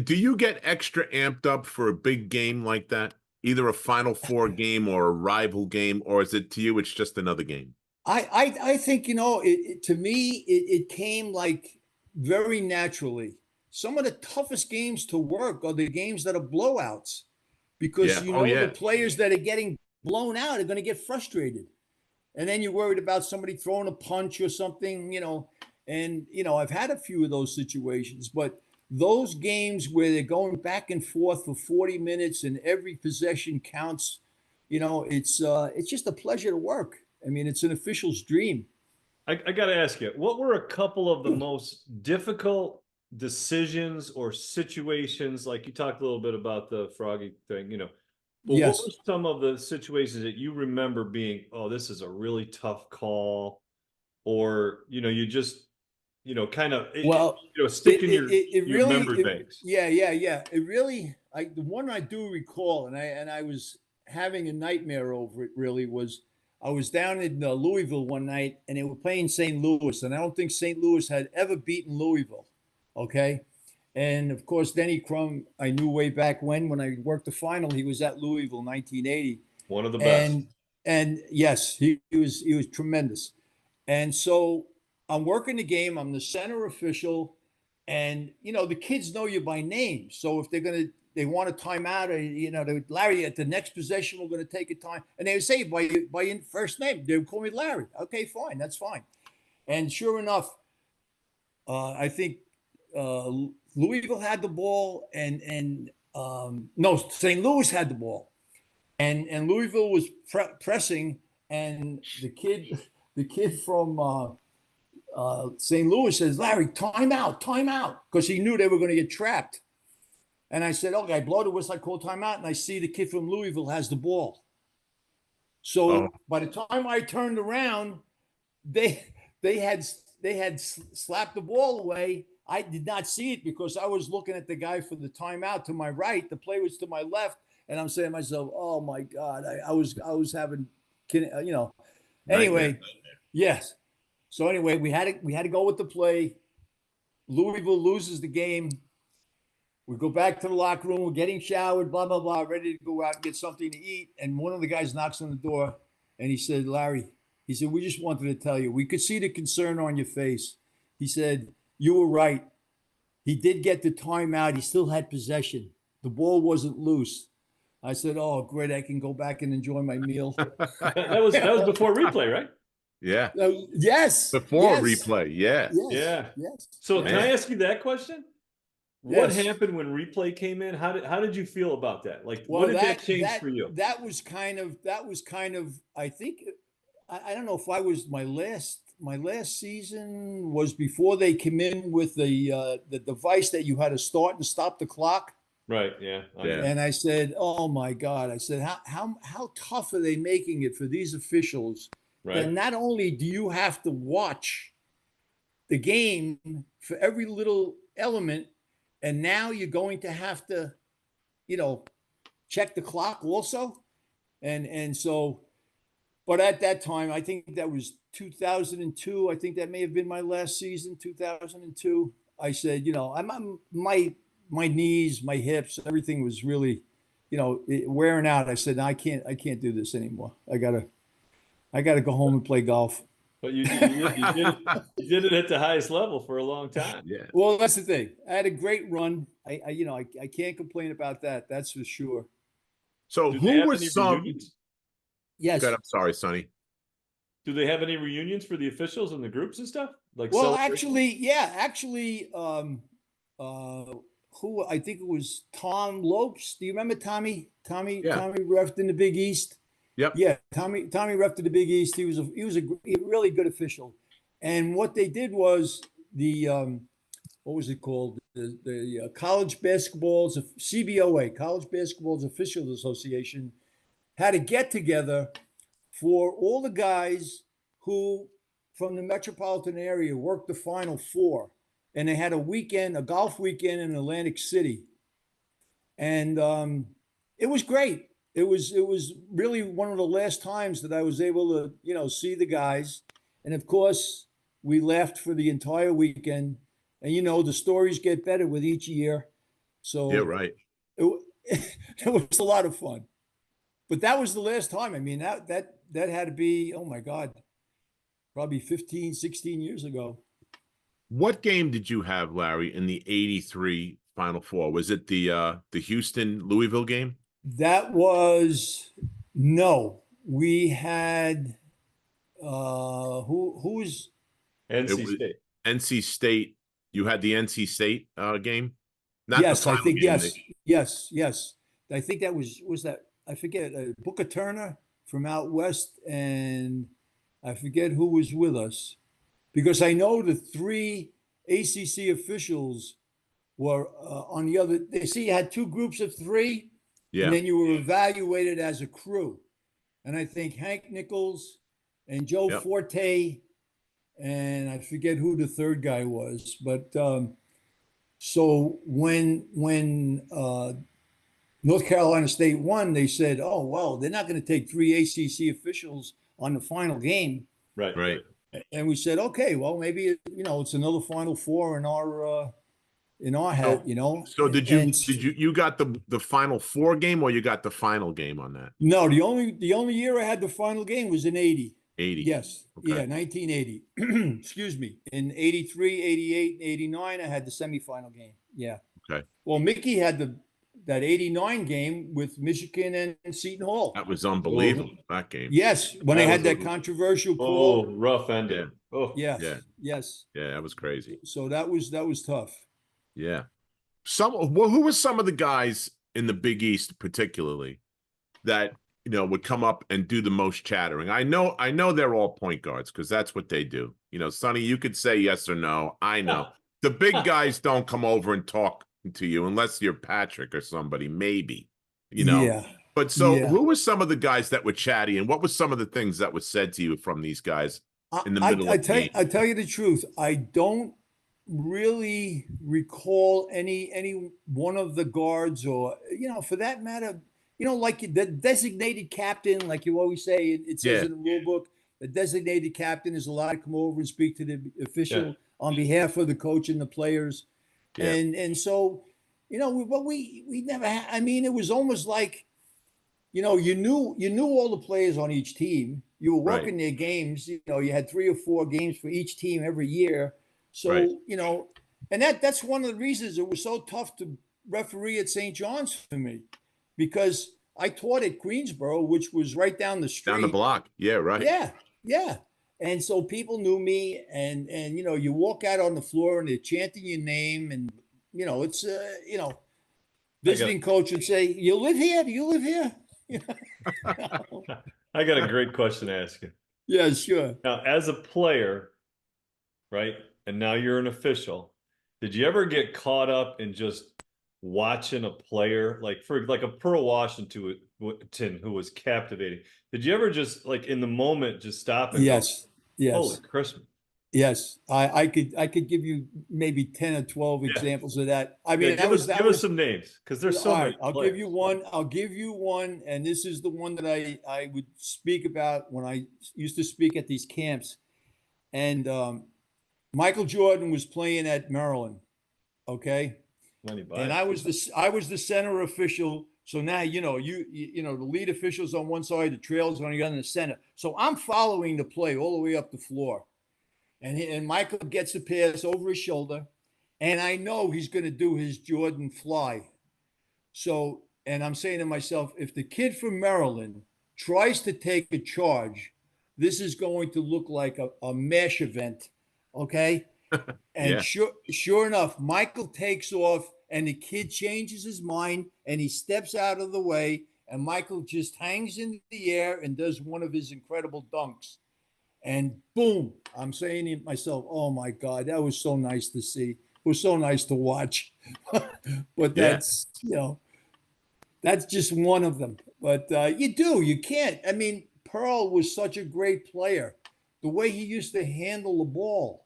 Do you get extra amped up for a big game like that? Either a Final Four game or a rival game, or is it to you it's just another game? I think to me it came like very naturally. Some of the toughest games to work are the games that are blowouts, because the players that are getting blown out are going to get frustrated, and then you're worried about somebody throwing a punch or something, and I've had a few of those situations, but those games where they're going back and forth for 40 minutes and every possession counts, it's just a pleasure to work. I mean, it's an official's dream. I got to ask you, what were a couple of the most difficult decisions or situations? Like you talked a little bit about the Froggy thing, but Yes. What were some of the situations that you remember being, oh, this is a really tough call, or, you just, kind of, stick in your memory banks. Yeah. It really, the one I do recall, and I was having a nightmare over it, really, was I was down in Louisville one night, and they were playing St. Louis, and I don't think St. Louis had ever beaten Louisville. Okay. And of course, Denny Crum, I knew way back when I worked the final, he was at Louisville, 1980. One of the best. And yes, he was tremendous. And so I'm working the game. I'm the center official, and the kids know you by name. So if they want a timeout, or Larry, at the next possession, we're going to take a time, and they would say by your first name. They would call me Larry. Okay, fine, that's fine. And sure enough, I think Louisville had the ball, and no, St. Louis had the ball, and Louisville was pressing, and the kid from St. Louis says, Larry, timeout, because he knew they were going to get trapped. And I said, okay, I blow the whistle, I call timeout, and I see the kid from Louisville has the ball. So by the time I turned around, they had slapped the ball away. I did not see it because I was looking at the guy for the timeout to my right. The play was to my left, and I'm saying to myself, "Oh my God!" I was having, Anyway, Nightmare. yes. So anyway, we had to go with the play. Louisville loses the game. We go back to the locker room. We're getting showered, blah blah blah, ready to go out and get something to eat. And one of the guys knocks on the door, and he said, "Larry," he said, "we just wanted to tell you. We could see the concern on your face." He said, "You were right. He did get the timeout. He still had possession. The ball wasn't loose." I said, "Oh, great! I can go back and enjoy my meal." that was before replay, right? Yeah. Yes. Before yes. replay. Yeah. Yes. Yeah. Yes. So Man. can I ask you that question? What happened when replay came in? How did you feel about that? Like, what did that change for you? That was kind of, I think, I don't know if I was my last season was before they came in with the device that you had to start and stop the clock. Right. Yeah. And I said, "Oh my God!" I said, "How tough are they making it for these officials?" Right. And not only do you have to watch the game for every little element, and now you're going to have to, check the clock also, and so. But at that time, I think that was 2002. I think that may have been my last season, 2002. I said, I'm my knees, my hips, everything was really, wearing out. I said, no, I can't do this anymore. I gotta go home and play golf. But you did it at the highest level for a long time. Yeah. Well, that's the thing. I had a great run. I can't complain about that. That's for sure. So who were some? Reunions? Yes. God, I'm sorry, Sonny. Do they have any reunions for the officials and the groups and stuff? Like, well, actually, who I think it was Tom Lopes. Do you remember Tommy? Tommy refed in the Big East. Yep. Yeah, Tommy refed in the Big East. He was a really good official. And what they did was the what was it called? The College Basketball's CBOA, College Basketball's Officials Association, had a get together for all the guys who from the metropolitan area worked the Final Four, and they had a golf weekend in Atlantic City, and it was great. It was really one of the last times that I was able to see the guys, and of course we laughed for the entire weekend, and the stories get better with each year, so Yeah, right. it, it was a lot of fun. But that was the last time. I mean, that had to be, oh my God, probably 15, 16 years ago. What game did you have, Larry, in the 83 Final Four? Was it the Houston Louisville game? That was no. We had who's NC was State. NC State. You had the NC State game? Not yes, the I final think game. yes. I think that was that, I forget, Booker Turner from out west, and I forget who was with us, because I know the three ACC officials were on the other. They see you had two groups of three, Yeah. and then you were evaluated as a crew. And I think Hank Nichols and Joe Yep. Forte, and I forget who the third guy was. But so when North Carolina State won, they said, "Oh well, they're not going to take three ACC officials on the final game." Right. Right. And we said, "Okay, well maybe it's another Final Four in our hat, So did you And you got the Final Four game, or you got the final game on that? no, the only year I had the final game was in 80. 80. Yes. Okay. Yeah, 1980. Excuse me. In 83, 88, 89, I had the semifinal game. Yeah. Okay. Well, Mickey had that 89 game with Michigan and Seton Hall. That was unbelievable, that game. Yes, when That they had was that controversial call. Oh, rough ending. Oh, Yes. Yeah. Yes. Yeah, that was crazy. So that was tough. Yeah. Who were some of the guys in the Big East particularly that would come up and do the most chattering? I know they're all point guards, because that's what they do. Sonny, you could say yes or no. I know. The big guys don't come over and talk to you unless you're Patrick or somebody, maybe. Yeah. But who were some of the guys that were chatty, and what was some of the things that was said to you from these guys in the middle of the game? I tell you the truth, I don't really recall any one of the guards, or for that matter, like the designated captain, like you always say, it says in the rule book, the designated captain is allowed to come over and speak to the official on behalf of the coach and the players. Yeah. And so, but we never had. I mean, it was almost like, you knew all the players on each team. You were working their games. You had 3 or 4 games for each team every year. So and that's one of the reasons it was so tough to referee at St. John's for me, because I taught at Greensboro, which was right down the street. Down the block. Yeah, right. Yeah. And so people knew me, and you walk out on the floor and they're chanting your name, and it's visiting coach would say, "You live here? Do you live here?" I got a great question to ask you. Yeah, sure. Now, as a player, right, and now you're an official, did you ever get caught up in just watching a player, like a Pearl Washington who was captivating? Did you ever just, like, in the moment, just stop and Yes. Holy Christmas. Yes, I could give you maybe 10 or 12 examples of that. I mean, give us some names, because there's so many. I'll give you one, and this is the one that I would speak about when I used to speak at these camps. And Michael Jordan was playing at Maryland, okay? And I was the center official. So now the lead official's on one side, the trail's on the other, in the center. So I'm following the play all the way up the floor. And Michael gets a pass over his shoulder, and I know he's going to do his Jordan fly. So, and I'm saying to myself, if the kid from Maryland tries to take a charge, this is going to look like a MASH event, okay? And sure enough, Michael takes off, and the kid changes his mind, and he steps out of the way, and Michael just hangs in the air and does one of his incredible dunks. And boom, I'm saying to myself, oh my God, that was so nice to see. It was so nice to watch. But that's just one of them. But you can't. I mean, Pearl was such a great player. the way he used to handle the ball.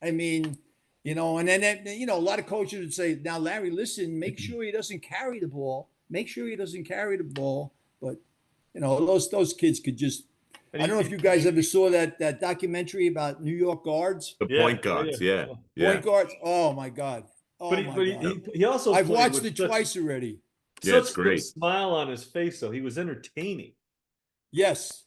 I mean, and then, a lot of coaches would say, now, Larry, listen, make sure he doesn't carry the ball. Make sure he doesn't carry the ball. But, those kids could just, I don't know if you guys ever saw that documentary about New York guards. The point guards, yeah. Point guards. Oh, my God. Oh, my God. He also I've watched it twice already. Yeah, it's great. Such a smile on his face, though. He was entertaining. Yes.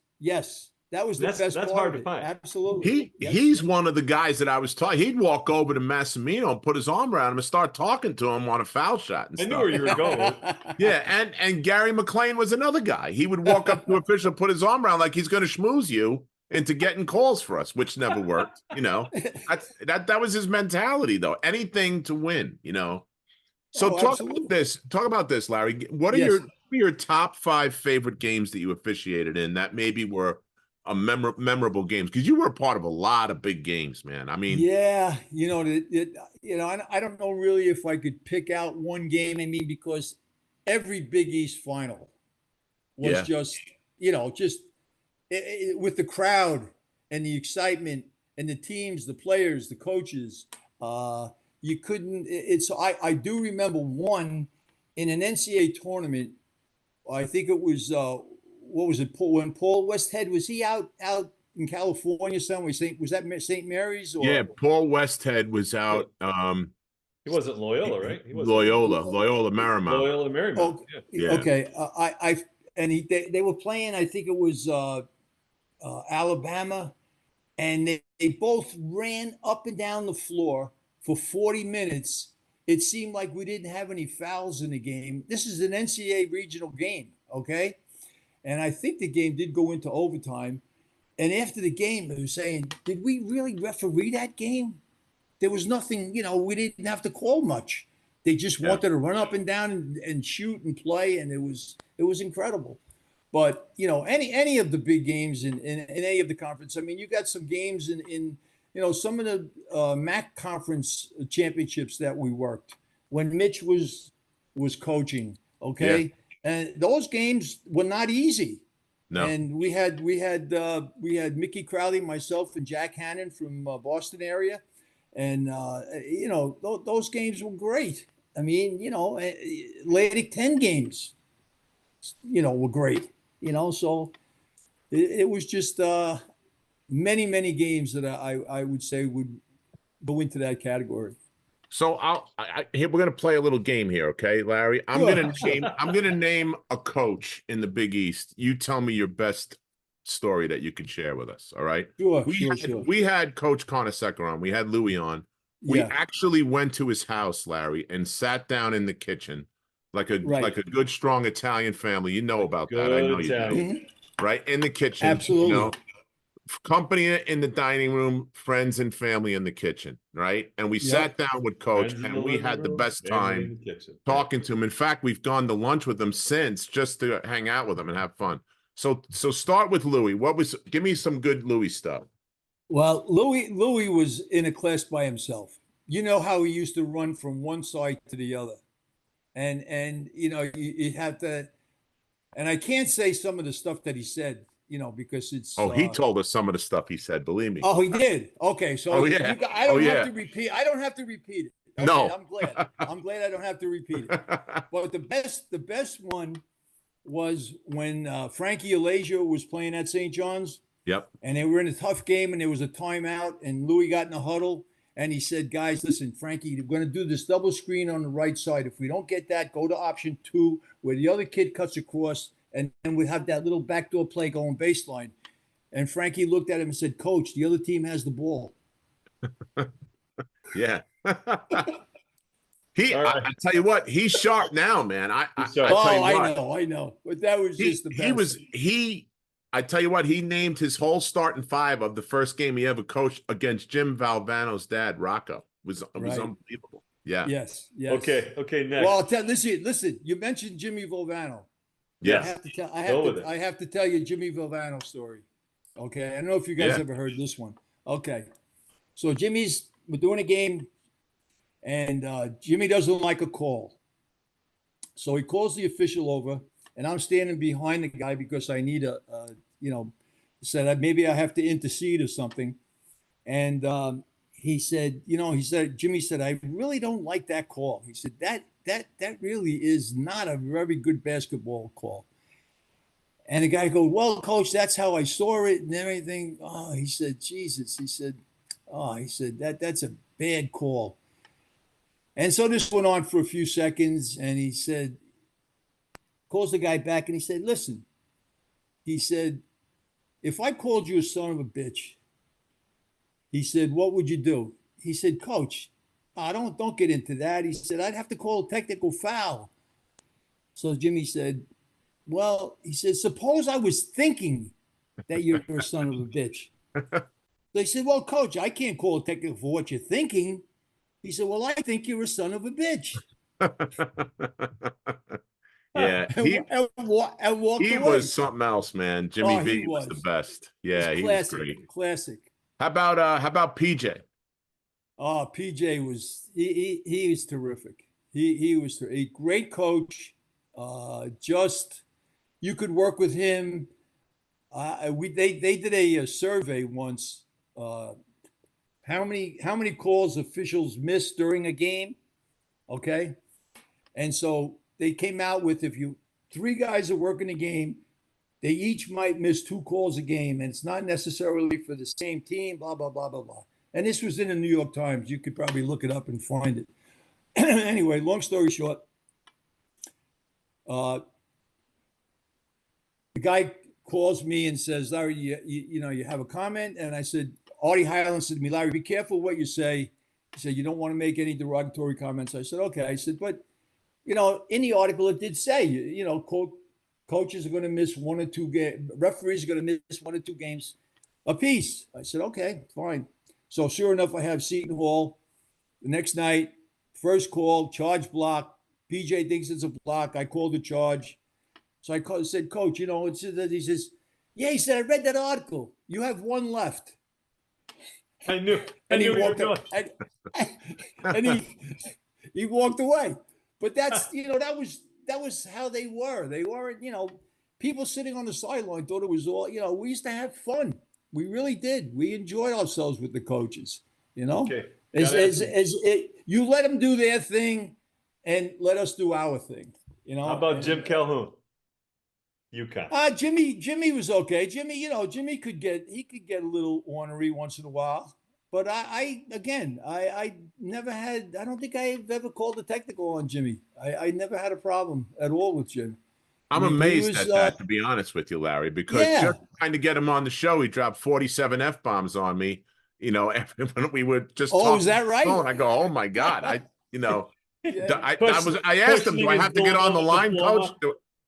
That was the best part. That's hard to find. Absolutely. He's one of the guys that I was talking. He'd walk over to Massimino and put his arm around him and start talking to him on a foul shot and stuff. I knew where you were going. Yeah, and Gary McLean was another guy. He would walk up to an official, put his arm around like he's going to schmooze you into getting calls for us, which never worked. That was his mentality, though. Anything to win. So talk about this, Larry. What are your top 5 favorite games that you officiated in that maybe were memorable games? Because you were a part of a lot of big games, man. I mean, yeah, I don't know really if I could pick out one game. I mean, because every Big East final was just with the crowd and the excitement and the teams, the players, the coaches. You couldn't. I do remember one in an NCAA tournament. I think it was what was it? When Paul Westhead, was he out in California somewhere? Was that St. Mary's? Or? Yeah, Paul Westhead was out. He wasn't Loyola, right? He wasn't Loyola Marymount. Loyola Marymount. Oh, yeah. Okay. They were playing. I think it was Alabama, and they both ran up and down the floor for 40 minutes. It seemed like we didn't have any fouls in the game. This is an NCAA regional game, okay? And I think the game did go into overtime. And after the game, they were saying, did we really referee that game? There was nothing, we didn't have to call much. They just wanted to run up and down and shoot and play, and it was incredible. But, any of the big games in any of the conference, I mean, you got some games in some of the MAC conference championships that we worked when Mitch was coaching, okay? Yeah. And those games were not easy. No. And we had Mickey Crowley, myself, and Jack Hannon from Boston area. And, those games were great. I mean, Atlantic 10 games, were great, so it was just many, many games that I would say would go into that category. So we're going to play a little game here, okay, Larry? I'm going to name a coach in the Big East. You tell me your best story that you can share with us, all right? Sure. We had Coach Carnesecca on. We had Louis on. We actually went to his house, Larry, and sat down in the kitchen like a good, strong Italian family. You know about that. I know you do. Right? In the kitchen. Absolutely. Company in the dining room, friends and family in the kitchen, right? And we sat down with Coach, and we had the best time talking to him. In fact, we've gone to lunch with him since just to hang out with him and have fun. So start with Louis. Give me some good Louis stuff. Well, Louis was in a class by himself. You know how he used to run from one side to the other, and you have to. And I can't say some of the stuff that he said, because it's. Oh, he told us some of the stuff he said. Believe me. Oh, he did. Okay, so I don't have to repeat. I don't have to repeat it. Okay, no, I'm glad. I'm glad I don't have to repeat it. But the best one was when Frankie Alasia was playing at St. John's. Yep. And they were in a tough game, and there was a timeout, and Louis got in a huddle, and he said, "Guys, listen, Frankie, we're going to do this double screen on the right side. If we don't get that, go to option 2, where the other kid cuts across, and then we have that little backdoor play going baseline." And Frankie looked at him and said, "Coach, the other team has the ball." Yeah. I tell you what, he's sharp now, man. I know. But that was just the best. I tell you what, he named his whole starting 5 of the first game he ever coached against Jim Valvano's dad, Rocco. It was unbelievable. Yeah. Yes. Okay. Next. Well, listen. You mentioned Jimmy Valvano. Yes. I have to tell you Jimmy Valvano story. Okay. I don't know if you guys ever heard this one. Okay. So we're doing a game, and Jimmy doesn't like a call. So he calls the official over, and I'm standing behind the guy because I need said maybe I have to intercede or something. And he said, Jimmy said, I really don't like that call. He said, that really is not a very good basketball call. And the guy goes, well, coach, that's how I saw it and everything. Oh, he said, Jesus. He said, that's a bad call. And so this went on for a few seconds, and he said, calls the guy back, and he said, listen, he said, if I called you a son of a bitch, he said, what would you do? He said, coach, don't get into that. He said, I'd have to call a technical foul. So Jimmy said, well, he said, suppose I was thinking that you're a son of a bitch. They said, well, coach, I can't call a technical for what you're thinking. He said, well, I think you're a son of a bitch. Yeah, and walked he away. was something else, man. Jimmy V was the best. Yeah, he was great. Classic. How about PJ? Oh, PJ was he was terrific. He was a great coach. Just you could work with him. They did a survey once. How many calls officials miss during a game? Okay, and so they came out with if you 3 guys are working a game, they each might miss 2 calls a game, and it's not necessarily for the same team. Blah blah blah blah blah. And this was in the New York Times. You could probably look it up and find it. Anyway, long story short, the guy calls me and says, Larry, you have a comment? And I said, Artie Highland said to me, Larry, be careful what you say. He said, you don't want to make any derogatory comments. I said, okay. I said, but, in the article, it did say, coaches are going to miss 1 or 2 games. Referees are going to miss 1 or 2 games apiece. I said, okay, fine. So sure enough, I have Seton Hall. The next night, first call, charge block. PJ thinks it's a block. I called the charge. So I said, Coach, he says, yeah, he said, I read that article. You have 1 left. I knew. And he walked walked away. And he walked away. But that's, that was how they were. They weren't, people sitting on the sideline thought it was all, we used to have fun. We really did. We enjoyed ourselves with the coaches, Okay. You let them do their thing and let us do our thing, How about Jim Calhoun? UConn. Jimmy was okay. Jimmy could get a little ornery once in a while. But I never had, I don't think I've ever called a technical on Jimmy. I never had a problem at all with Jim. I'm amazed at that, to be honest with you, Larry, because just trying to get him on the show, he dropped 47 F-bombs on me, when we were just talking. Oh, is that right? And I go, oh my God. I asked him, do I have to get on the line, Coach?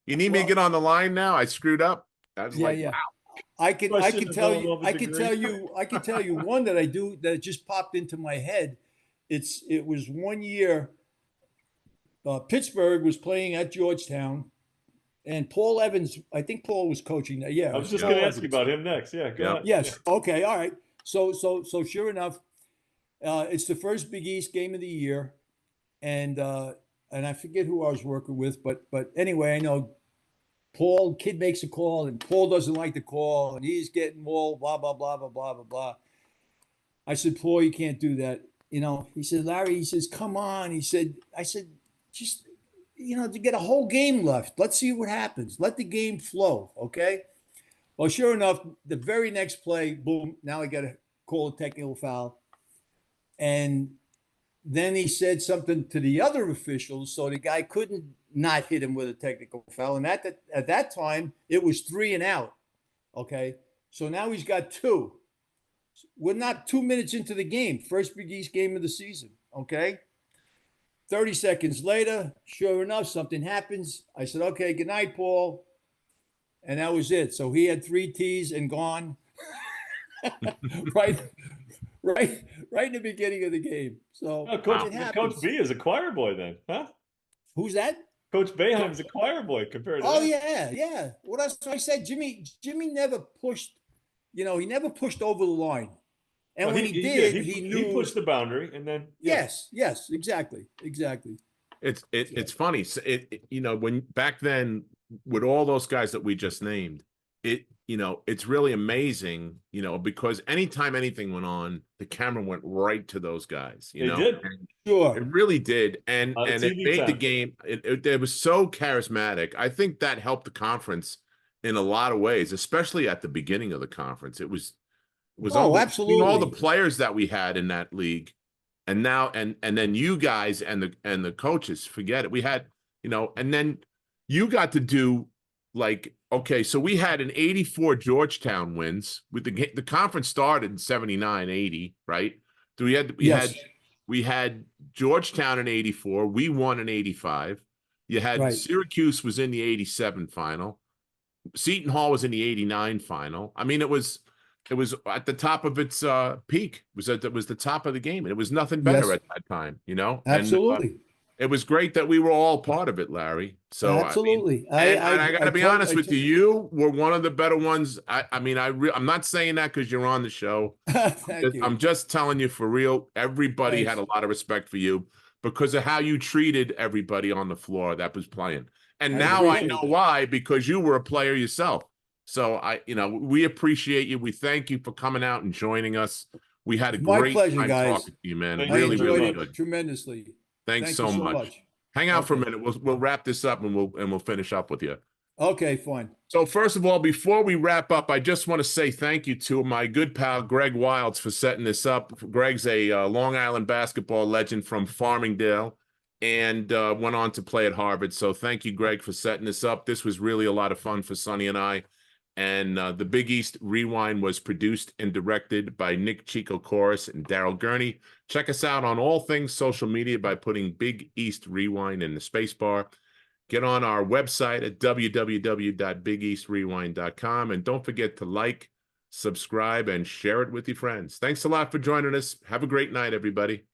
You need me to get on the line now? I screwed up. I was wow. I can tell you one that just popped into my head. It was one year. Pittsburgh was playing at Georgetown, and Paul Evans. I think Paul was coaching there. Yeah, I was just going to ask you about him next. Yeah, go ahead. Yes. Yeah. Okay. All right. So sure enough, it's the first Big East game of the year, and I forget who I was working with, but anyway, I know. Paul, kid makes a call, and Paul doesn't like the call, and he's getting all blah, blah, blah, blah, blah, blah, blah. I said, Paul, you can't do that. He said, Larry, he says, come on. I said, just, to get a whole game left. Let's see what happens. Let the game flow, okay? Well, sure enough, the very next play, boom, now I got to call a technical foul. And then he said something to the other officials, so the guy couldn't not hit him with a technical foul. And at that time, it was 3 and out. Okay. So now he's got 2. We're not 2 minutes into the game. First Big East game of the season. Okay. 30 seconds later, sure enough, something happens. I said, okay, good night, Paul. And that was it. So he had 3 T's and gone. Right in the beginning of the game. So Coach B is a choir boy then, huh? Who's that? Coach Boeheim's a choir boy compared to that. Yeah. Well, that's what I said. Jimmy never pushed, he never pushed over the line. And when he did, he knew. He pushed the boundary, and then yes, exactly. It's funny. When back then with all those guys that we just named, it's really amazing, because anytime anything went on, the camera went right to those guys, They did. And Sure. it really did. And it TV made the time. game, it was so charismatic. I think that helped the conference in a lot of ways, especially at the beginning of the conference. It was Oh, between all the absolutely. players that we had in that league, and now and then you guys and the coaches, forget it. We had, and then you got to do, like, okay, so we had an 84 Georgetown wins with the conference started in 79, 80, right? So Yes. we had Georgetown in 84, we won in 85. You had Right. Syracuse was in the 87 final. Seton Hall was in the 89 final. I mean, it was at the top of its peak. It was the top of the game, and it was nothing better Yes. at that time, And Absolutely. it was great that we were all part of it, Larry. So Absolutely. I got to be honest with you. You were one of the better ones. I'm not saying that because you're on the show. Thank you. I'm just telling you for real. Everybody Thanks. had a lot of respect for you because of how you treated everybody on the floor that was playing. And now I know why, because you were a player yourself. So we appreciate you. We thank you for coming out and joining us. We had a great pleasure, time guys. talking to you, man. I Really, enjoyed really it good. tremendously. Thanks Thank so you much. Hang out for a Okay. minute. We'll wrap this up and we'll finish up with you. Okay, fine. So first of all, before we wrap up, I just want to say thank you to my good pal Greg Wilds for setting this up. Greg's a Long Island basketball legend from Farmingdale and went on to play at Harvard. So thank you, Greg, for setting this up. This was really a lot of fun for Sonny and I. And the Big East Rewind was produced and directed by Nick Chico Chorus and Daryl Gurney. Check us out on all things social media by putting Big East Rewind in the space bar. Get on our website at www.bigeastrewind.com. And don't forget to like, subscribe, and share it with your friends. Thanks a lot for joining us. Have a great night, everybody.